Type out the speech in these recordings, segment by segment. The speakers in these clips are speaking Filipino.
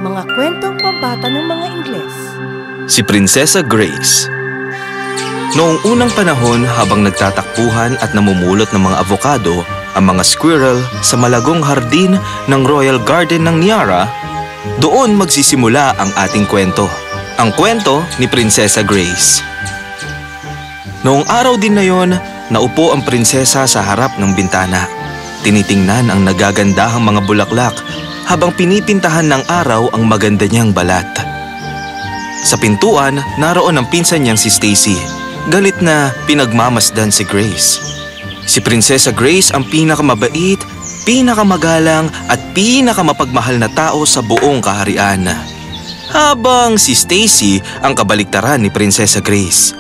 Mga kwentong pambata ng mga Ingles. Si Prinsesa Grace. Noong unang panahon, habang nagtatakbuhan at namumulot ng mga avocado ang mga squirrel sa malagong hardin ng Royal Garden ng Niara, doon magsisimula ang ating kwento. Ang kwento ni Prinsesa Grace. Noong araw din na yon, naupo ang prinsesa sa harap ng bintana. Tinitingnan ang nagagandahang mga bulaklak habang pinipintahan ng araw ang maganda niyang balat. Sa pintuan, naroon ang pinsan niyang si Stacy. Galit na pinagmamasdan si Grace. Si Prinsesa Grace ang pinakamabait, pinakamagalang at pinakamapagmahal na tao sa buong kaharian. Habang si Stacy ang kabaliktaran ni Prinsesa Grace.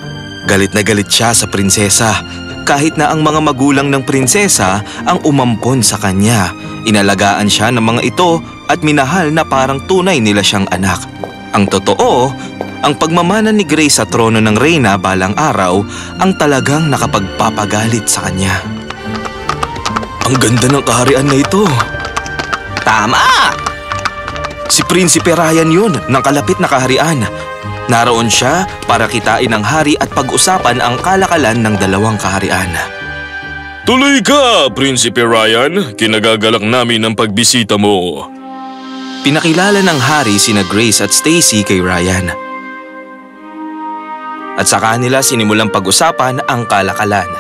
Galit na galit siya sa prinsesa. Kahit na ang mga magulang ng prinsesa ang umampon sa kanya, inalagaan siya ng mga ito at minahal na parang tunay nila siyang anak. Ang totoo, ang pagmamana ni Grace sa trono ng reyna balang araw ang talagang nakapagpapagalit sa kanya. Ang ganda ng kaharian na ito. Tama! Si Prinsipe Ryan yun ng kalapit na kaharian. Naroon siya para kitain ang hari at pag-usapan ang kalakalan ng dalawang kaharian. Tuloy ka, Prinsipe Ryan. Kinagagalak namin ang pagbisita mo. Pinakilala ng hari sina Grace at Stacy kay Ryan. At sa kanila sinimulang pag-usapan ang kalakalan.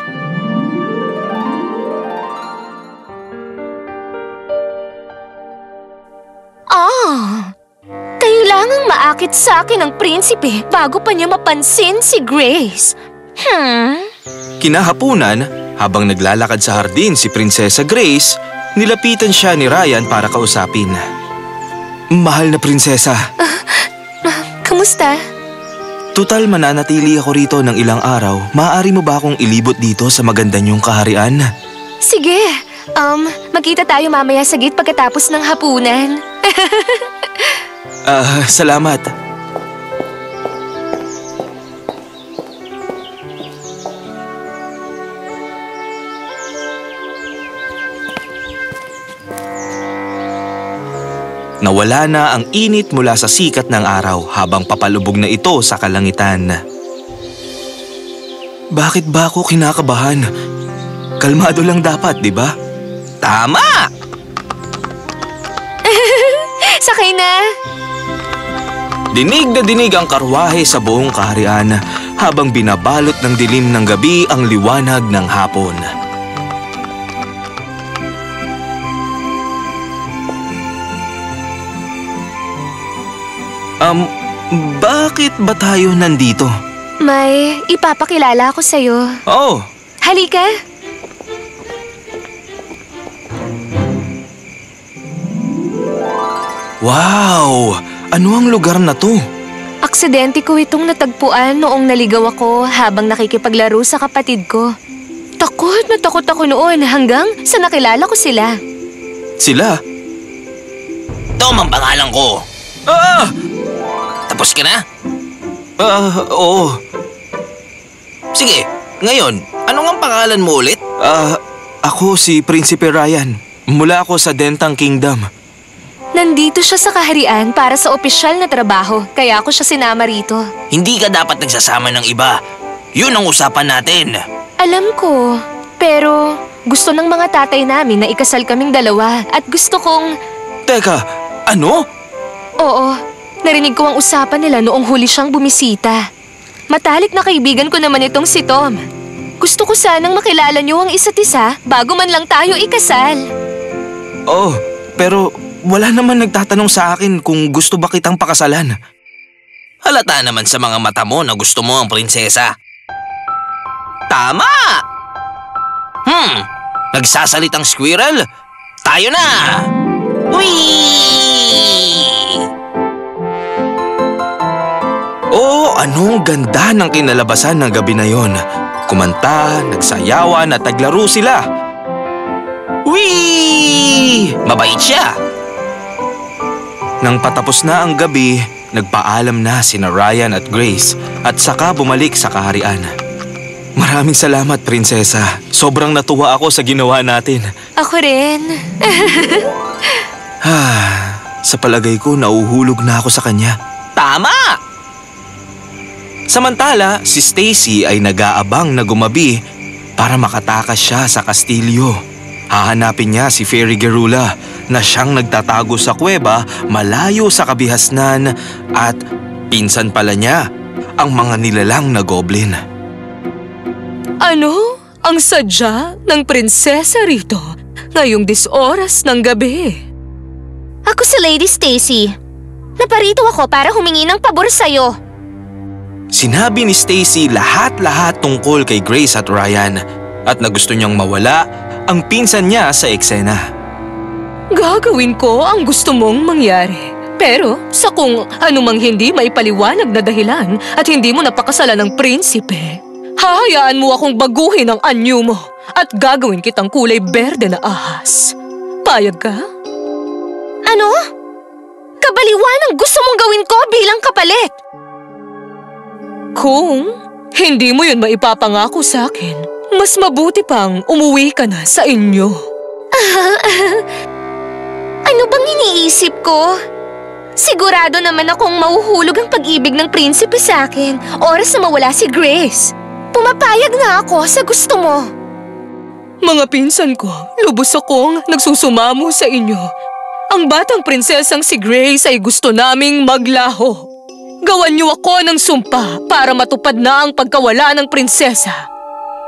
Kailangang maakit sa akin ang prinsipe bago pa niya mapansin si Grace. Kinahapunan, habang naglalakad sa hardin si Prinsesa Grace, nilapitan siya ni Ryan para kausapin. Mahal na prinsesa. Kamusta? Tutal mananatili ako rito ng ilang araw. Maaari mo ba akong ilibot dito sa maganda niyong kaharian? Sige, magkita tayo mamaya sa gate pagkatapos ng hapunan. Salamat. Nawala na ang init mula sa sikat ng araw habang papalubog na ito sa kalangitan. Bakit ba ako kinakabahan? Kalmado lang dapat, di ba? Tama! Sakay na! Dinig na dinig ang karwahe sa buong kaharian habang binabalot ng dilim ng gabi ang liwanag ng hapon. Bakit ba tayo nandito? May ipapakilala ako sa'yo. Oh! Halika! Wow! Ano ang lugar na to? Aksidente ko itong natagpuan noong naligaw ako habang nakikipaglaro sa kapatid ko. Takot na takot ako noon hanggang sa nakilala ko sila. Sila? Tom ang pangalan ko. Tapos ka na? Oo. Sige, ngayon, ano ang pangalan mo ulit? Ako si Prinsipe Ryan. Mula ako sa Dentang Kingdom. Nandito siya sa kaharian para sa opisyal na trabaho, kaya ako siya sinama rito. Hindi ka dapat nagsasama ng iba. Yun ang usapan natin. Alam ko, pero gusto ng mga tatay namin na ikasal kaming dalawa at gusto kong… Teka, ano? Oo, narinig ko ang usapan nila noong huli siyang bumisita. Matalik na kaibigan ko naman itong si Tom. Gusto ko sanang makilala niyo ang isa't isa bago man lang tayo ikasal. Oh, pero wala naman nagtatanong sa akin kung gusto ba kitang pakasalan. Halata naman sa mga mata mo na gusto mo ang prinsesa. Tama! Nagsasalitang squirrel? Tayo na! Whee! Oh, anong ganda ng kinalabasan ng gabi na yon. Kumanta, nagsayawan at naglaro sila. Whee! Mabait siya. Nang patapos na ang gabi, nagpaalam na sina Ryan at Grace at saka bumalik sa kaharian. Maraming salamat, prinsesa. Sobrang natuwa ako sa ginawa natin. Ako rin. Sa palagay ko, nauhulog na ako sa kanya. Tama! Samantala, si Stacy ay nag-aabang na gumabi para makatakas siya sa kastilyo. Hahanapin niya si Fairy Gerula na siyang nagtatago sa kuweba malayo sa kabihasnan at pinsan pala niya ang mga nilalang na goblin. Ano ang sadya ng prinsesa rito ngayong 10 oras ng gabi? Ako si Lady Stacy. Naparito ako para humingi ng pabor sa'yo. Sinabi ni Stacy lahat-lahat tungkol kay Grace at Ryan at na gusto niyang mawala ang pinsan niya sa eksena. Gagawin ko ang gusto mong mangyari. Pero sa kung anumang hindi maipaliwanag na dahilan at hindi mo napakasalan ng prinsipe, hahayaan mo akong baguhin ang anyo mo at gagawin kitang kulay berde na ahas. Payag ka? Ano? Kabaliwan ang gusto mong gawin ko bilang kapalit. Kung hindi mo yun maipapangako sa akin, mas mabuti pang umuwi ka na sa inyo. Ano bang iniisip ko? Sigurado naman akong mauhulog ang pag-ibig ng prinsipe sa akin oras na mawala si Grace. Pumapayag na ako sa gusto mo. Mga pinsan ko, lubos akong nagsusumamo sa inyo. Ang batang prinsesang si Grace ay gusto naming maglaho. Gawan niyo ako ng sumpa para matupad na ang pagkawala ng prinsesa.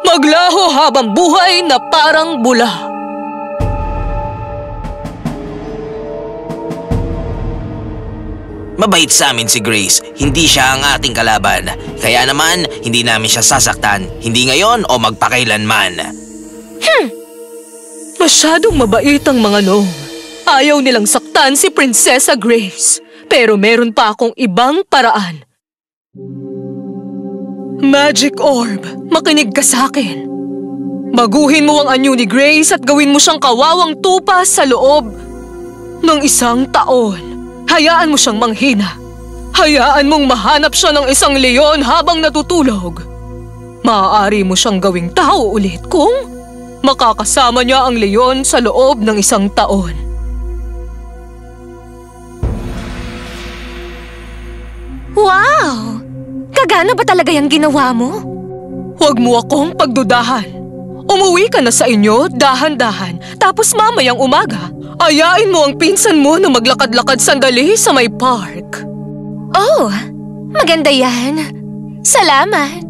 Maglaho habang buhay na parang bula. Mabait sa amin si Grace. Hindi siya ang ating kalaban. Kaya naman, hindi namin siya sasaktan. Hindi ngayon o magpakailanman. Masyadong mabait ang mga gnome. Ayaw nilang saktan si Prinsesa Grace. Pero meron pa akong ibang paraan. Magic Orb, makinig ka sa akin. Baguhin mo ang anyo ni Grace at gawin mo siyang kawawang tupa sa loob ng 1 taon. Hayaan mo siyang manghina. Hayaan mong mahanap siya ng isang leon habang natutulog. Maaari mo siyang gawing tao ulit kung makakasama niya ang leon sa loob ng 1 taon. Wow! Gagana ba talaga yung ginawa mo? Huwag mo akong pagdudahan. Umuwi ka na sa inyo dahan-dahan, tapos mamayang umaga, ayain mo ang pinsan mo na maglakad-lakad sandali sa may park. Oh, maganda yan. Salamat.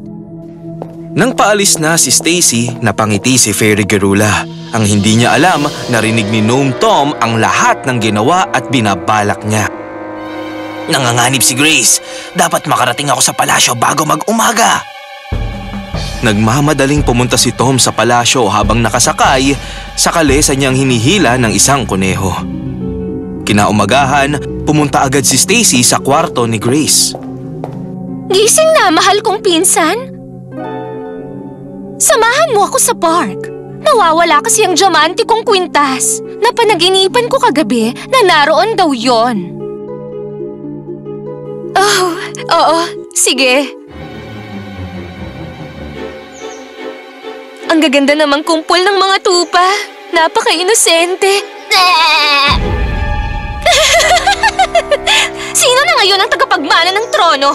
Nang paalis na si Stacy, napangiti si Fairy Gerula. Ang hindi niya alam, narinig ni Gnome Tom ang lahat ng ginawa at binabalak niya. Nanganganib si Grace. Dapat makarating ako sa palasyo bago mag-umaga. Nagmamadaling pumunta si Tom sa palasyo habang nakasakay sa kalesa niyang hinihila ng isang kuneho. Kinaumagahan, pumunta agad si Stacy sa kwarto ni Grace. Gising na, mahal kong pinsan. Samahan mo ako sa park. Nawawala kasi ang diamante kong kwintas. Napanaginipan ko kagabi na naroon daw yon. Oh, oo, sige. Ang gaganda namang kumpol ng mga tupa. Napaka-inosente. Sino na ngayon ang tagapagmana ng trono?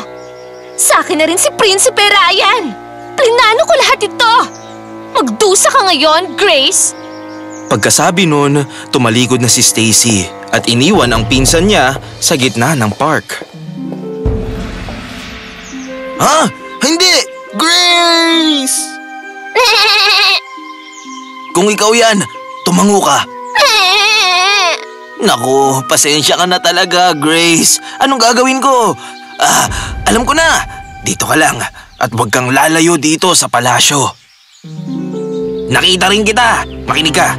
Sa akin na rin si Prinsipe Ryan. Plinano ko lahat ito. Magdusa ka ngayon, Grace. Pagkasabi nun, tumalikod na si Stacy at iniwan ang pinsan niya sa gitna ng park. Ha? Hindi! Grace! Kung ikaw yan, tumango ka. Naku, pasensya ka na talaga, Grace. Anong gagawin ko? Alam ko na. Dito ka lang at huwag kang lalayo dito sa palasyo. Nakita rin kita. Makinig ka.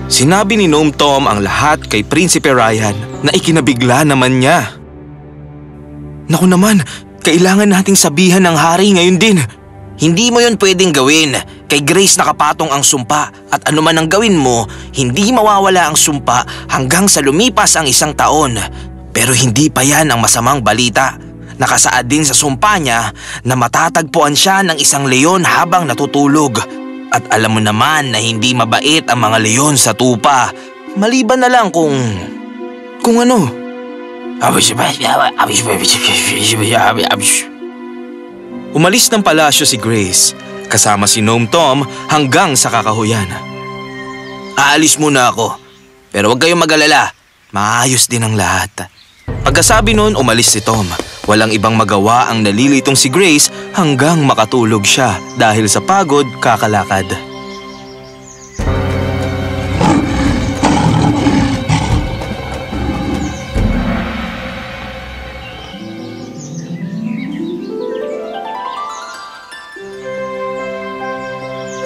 Sinabi ni Gnome Tom ang lahat kay Prinsipe Ryan na ikinabigla naman niya. Naku naman, kailangan nating sabihan ng hari ngayon din. Hindi mo yun pwedeng gawin. Kay Grace nakapatong ang sumpa at anuman ang gawin mo, hindi mawawala ang sumpa hanggang sa lumipas ang 1 taon. Pero hindi pa yan ang masamang balita. Nakasaad din sa sumpa niya na matatagpuan siya ng isang leon habang natutulog. At alam mo naman na hindi mabait ang mga leon sa tupa. Maliban na lang kung kung ano. Umalis ng palasyo si Grace, kasama si Gnome Tom hanggang sa kakahuyan. Aalis muna ako. Pero huwag kayong mag-alala. Maayos din ang lahat. Pagkasabi nun, umalis si Tom. Walang ibang magawa ang nalilitong si Grace hanggang makatulog siya dahil sa pagod kakalakad.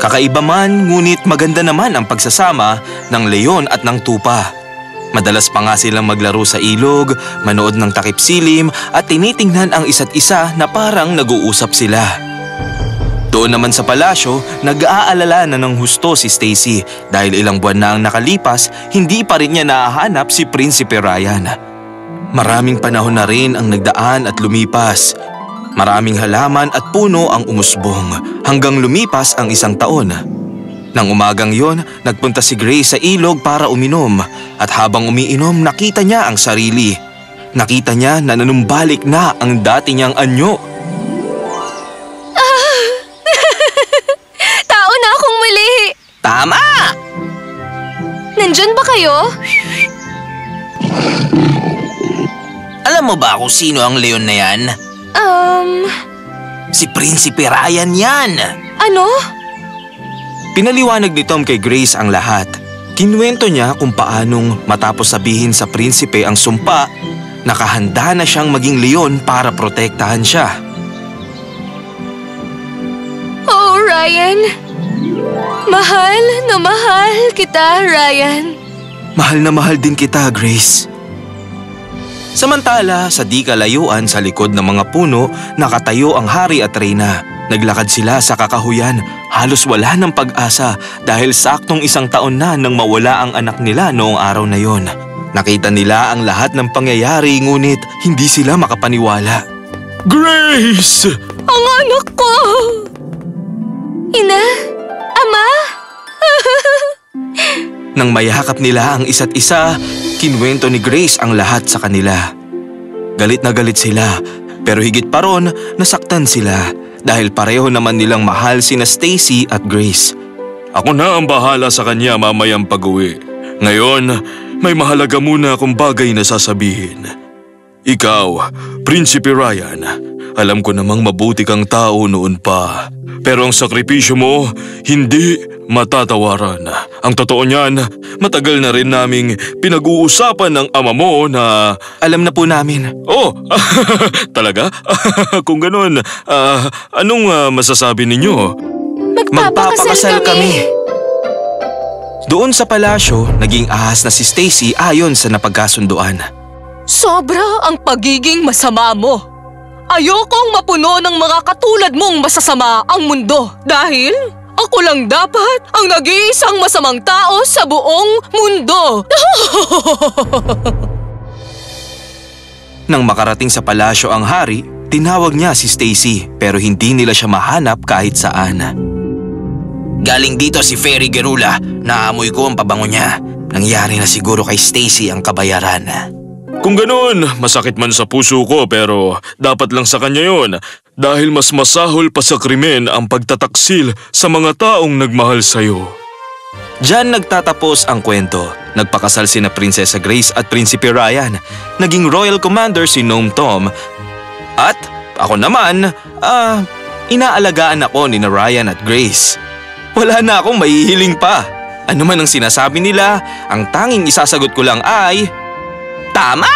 Kakaiba man, ngunit maganda naman ang pagsasama ng leon at ng tupa. Madalas pa nga silang maglaro sa ilog, manood ng takip silim at tinitingnan ang isa't isa na parang nag-uusap sila. Doon naman sa palasyo, nag-aalala na ng husto si Stacy dahil ilang buwan na ang nakalipas, hindi pa rin niya nahahanap si Prinsipe Ryan. Maraming panahon na rin ang nagdaan at lumipas. Maraming halaman at puno ang umusbong hanggang lumipas ang 1 taon. Nang umagang yon, nagpunta si Grace sa ilog para uminom at habang umiinom nakita niya ang sarili. Nakita niya na nanumbalik na ang dati niyang anyo. Tao na akong muli! Tama! Nandyan ba kayo? Alam mo ba kung sino ang leon na yan? Si Prinsipe Ryan yan! Ano? Pinaliwanag ni Tom kay Grace ang lahat. Kinuwento niya kung paanong matapos sabihin sa prinsipe ang sumpa, nakahanda na siyang maging leon para protektahan siya. Oh, Ryan. Mahal na mahal kita, Ryan. Mahal na mahal din kita, Grace. Samantala, sa di kalayuan sa likod ng mga puno, nakatayo ang hari at reyna. Naglakad sila sa kakahuyan. Halos wala ng pag-asa dahil saktong 1 taon na nang mawala ang anak nila noong araw na yon. Nakita nila ang lahat ng pangyayari ngunit hindi sila makapaniwala. Grace! Ang anak ko! Ina? Ama? Nang mayakap nila ang isa't isa, kinuwento ni Grace ang lahat sa kanila. Galit na galit sila, pero higit pa ron, nasaktan sila dahil pareho naman nilang mahal sina Stacy at Grace. Ako na ang bahala sa kanya mamayang pag-uwi. Ngayon, may mahalaga muna akong bagay na sasabihin. Ikaw, Prinsipe Ryan, alam ko namang mabuti kang tao noon pa. Pero ang sakripisyo mo, hindi matatawaran. Ang totoo niyan, matagal na rin naming pinag-uusapan ng ama mo na… Alam na po namin. Oh, talaga? Kung ganun, anong masasabi ninyo? Magpapakasal kami. Doon sa palasyo, naging ahas na si Stacy ayon sa napagkasunduan. Sobra ang pagiging masama mo. Ayokong mapuno ng mga katulad mong masasama ang mundo dahil ako lang dapat ang nag-iisang masamang tao sa buong mundo. Nang makarating sa palasyo ang hari, tinawag niya si Stacy pero hindi nila siya mahanap kahit saan. Galing dito si Fairy Gerula. Naamoy ko ang pabango niya. Nangyari na siguro kay Stacy ang kabayaran. Kung ganun, masakit man sa puso ko pero dapat lang sa kanya yon dahil mas masahol pa sa krimen ang pagtataksil sa mga taong nagmahal sa'yo. Diyan nagtatapos ang kwento. Nagpakasal sina Prinsesa Grace at Prinsipe Ryan. Naging Royal Commander si Gnome Tom. At ako naman, inaalagaan ako ni Ryan at Grace. Wala na akong mahihiling pa. Ano man ang sinasabi nila, ang tanging isasagot ko lang ay… Tama!